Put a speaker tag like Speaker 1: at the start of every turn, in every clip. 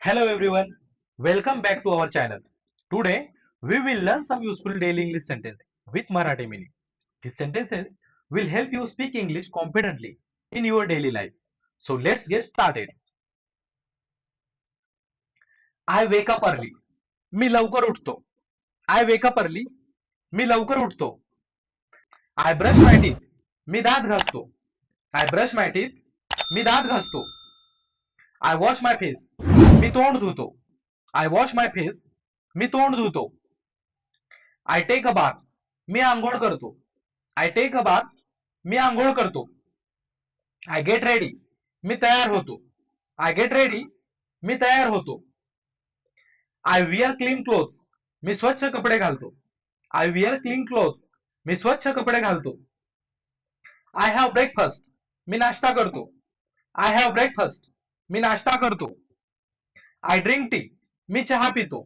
Speaker 1: Hello everyone, welcome back to our channel. Today we will learn some useful daily English sentences with Marathi meaning. These sentences will help you speak English confidently in your daily life. So let's get started. I wake up early. मी लवकर उठतो. I wake up early. मी लवकर उठतो. I brush my teeth. मी दात घासतो. I brush my teeth. मी दात घासतो. I wash my face. मी तोंड धुतो. I wash my face. मी तोंड धुतो. I take a bath. मी आंघोळ करतो. I take a bath. मी आंघोळ करतो. I get ready. मी तयार होतो. I get ready. मी तयार होतो. I wear clean clothes. मी स्वच्छ कपडे घालतो. I wear clean clothes. मी स्वच्छ कपडे घालतो. I have breakfast. मी नाश्ता करतो. I have breakfast. मी नाश्ता करतो. I drink tea. मी चहा पितो.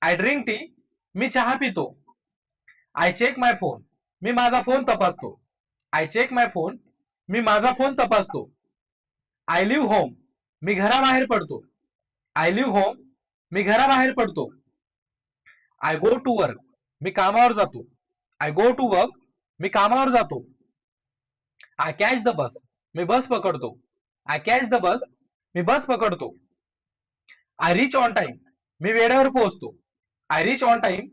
Speaker 1: I drink tea. मी चहा पितो. I check my phone. मी माझा फोन तपासतो. I check my phone. मी माझा फोन तपासतो. I leave home. मी घराबाहेर पडतो. I leave home. मी घराबाहेर पडतो. I go to work. मी कामावर जातो. I go to work. मी कामावर जातो. I catch the bus. मी बस पकडतो. I catch the bus. मी बस पकडतो. I reach on time. मी वेळेवर पोहोचतो. I reach on time.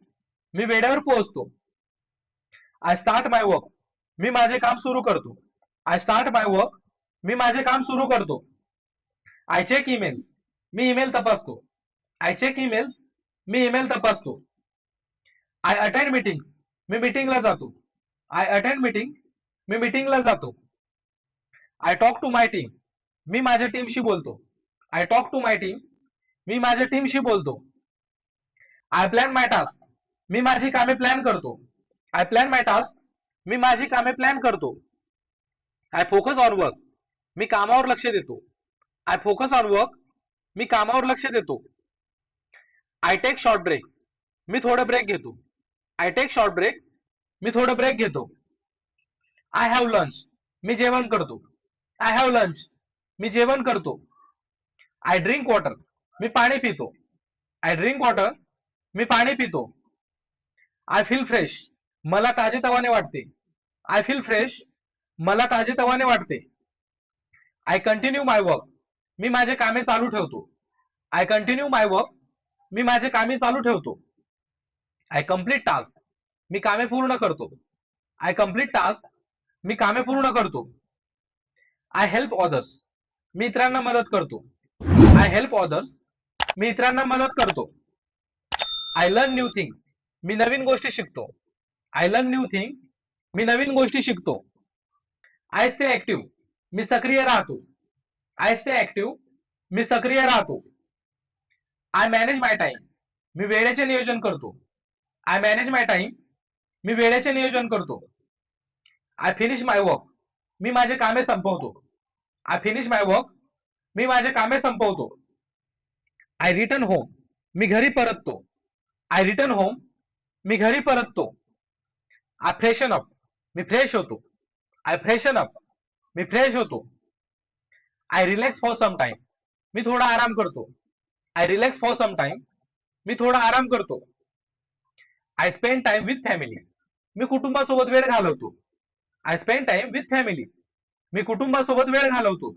Speaker 1: मी वेळेवर पोहोचतो. I start my work. मी माझे काम सुरू करतो. I start my work. मी माझे काम सुरू करतो. I check emails. Me email तपासतो. I check emails. Me email तपासतो. I attend meetings. मी मीटिंगला जातो. I attend meetings. मी मीटिंगला जातो. I talk to my team. मी माझ्या टीमशी बोलतो. I talk to my team. मी माझ्या टीमशी बोलतो. I plan my task. मी माझी कामे प्लॅन करतो. I plan my task. मी माझी कामे प्लॅन करतो. I focus on work. मी कामावर लक्ष देतो. I focus on work. मी कामावर लक्ष देतो. I take short breaks. मी थोडं ब्रेक घेतो. I take short breaks. मी थोडं ब्रेक घेतो. I have lunch. मी जेवण करतो. I have lunch. मी जेवण करतो. I drink water. मी पाणी पितो. I drink water. मी पाणी पितो. I feel fresh. मला ताजेतवाने वाटते. I feel fresh. मला ताजेतवाने वाटते. I continue my work. मी माझे कामे चालू ठेवतो. I continue my work. मी माझे कामे चालू ठेवतो. I complete task. मी कामे पूर्ण करतो. I complete task. मी कामे पूर्ण करतो. I help others. मी इतरांना मदत करतो. I help others. मी इतरांना मदत करतो. I learn new things. मी नवीन गोष्टी शिकतो. I learn new things. मी नवीन गोष्टी शिकतो. I stay active. मी सक्रिय राहतो. I stay active. मी सक्रिय राहतो. I manage my time. मी वेळेचे नियोजन करतो. I manage my time. मी वेळेचे नियोजन करतो. I finish my work. मी माझे कामे संपवतो. I finish my work. मी माझे कामे संपवतो. I return home. मी घरी परततो. I return home. मी घरी परततो. I freshen up. Me fresh होतो. I freshen up. Me fresh होतो. I relax for some time. मी थोडा आराम करतो. I relax for some time. मी थोडा आराम करतो. I spend time with family. मी कुटुंबासोबत वेळ घालवतो. I spend time with family. मी कुटुंबासोबत वेळ घालवतो.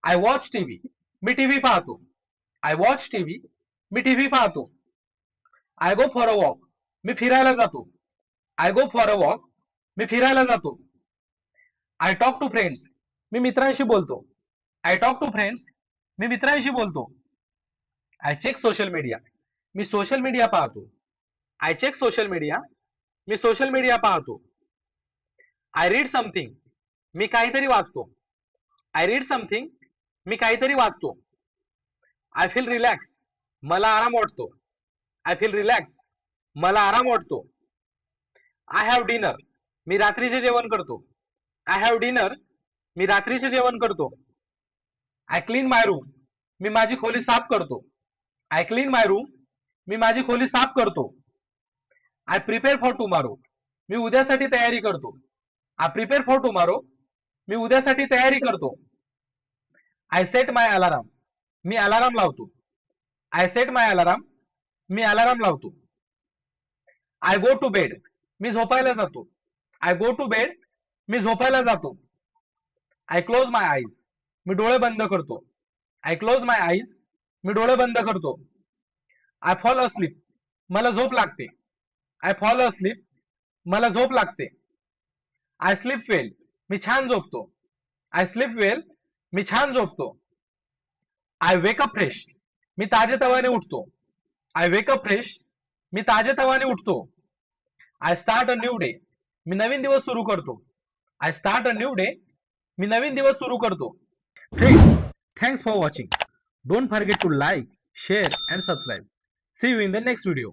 Speaker 1: I watch TV. Me TV पाहतो. I watch TV. Me TV पाहतो. I go for a walk. मी फिरायला जातो. I go for a walk. मी फिरायला जातो. I talk to friends. मी मित्रांशी बोलतो. I talk to friends. मी मित्रांशी बोलतो. I check social media. Me social media पाहतो. I check social media. Me social media पाहतो. I read something. मी काहीतरी वाचतो. I read something. मी काहीतरी वाचतो. I feel relaxed. मला आराम वाटतो. I feel relaxed. मला आराम वाटतो. I have dinner. मी रात्रीचे जेवण करतो. I have dinner. मी रात्रीचे जेवण करतो. I clean my room. मी माझी खोली साफ करतो. I clean my room. मी माझी खोली साफ करतो. I prepare for tomorrow. मी उद्यासाठी तयारी करतो. I prepare for tomorrow. मी उद्यासाठी तयारी करतो. I set my alarm. मी अलाराम लावतो. I set my alarm. मी अलाराम लावतो. I go to bed. मी झोपायला जातो. I go to bed. मी झोपायला जातो. I close my eyes. मी डोळे बंद करतो. I close my eyes. मी डोळे बंद करतो. I fall asleep. मला झोप लागते. I fall asleep. मला झोप लागते. आय स्लीप वेल. मी छान झोपतो. आय स्लीप वेल. मी छान झोपतो. I wake up fresh. मी ताजेतवाने उठतो. I wake up fresh. मी ताजेतवाने उठतो. I start a new day. मी नवीन दिवस सुरू करतो. I start a new day. मी नवीन दिवस सुरू करतो. Friends, thanks for watching. Don't forget to like, share and subscribe. See you in the next video.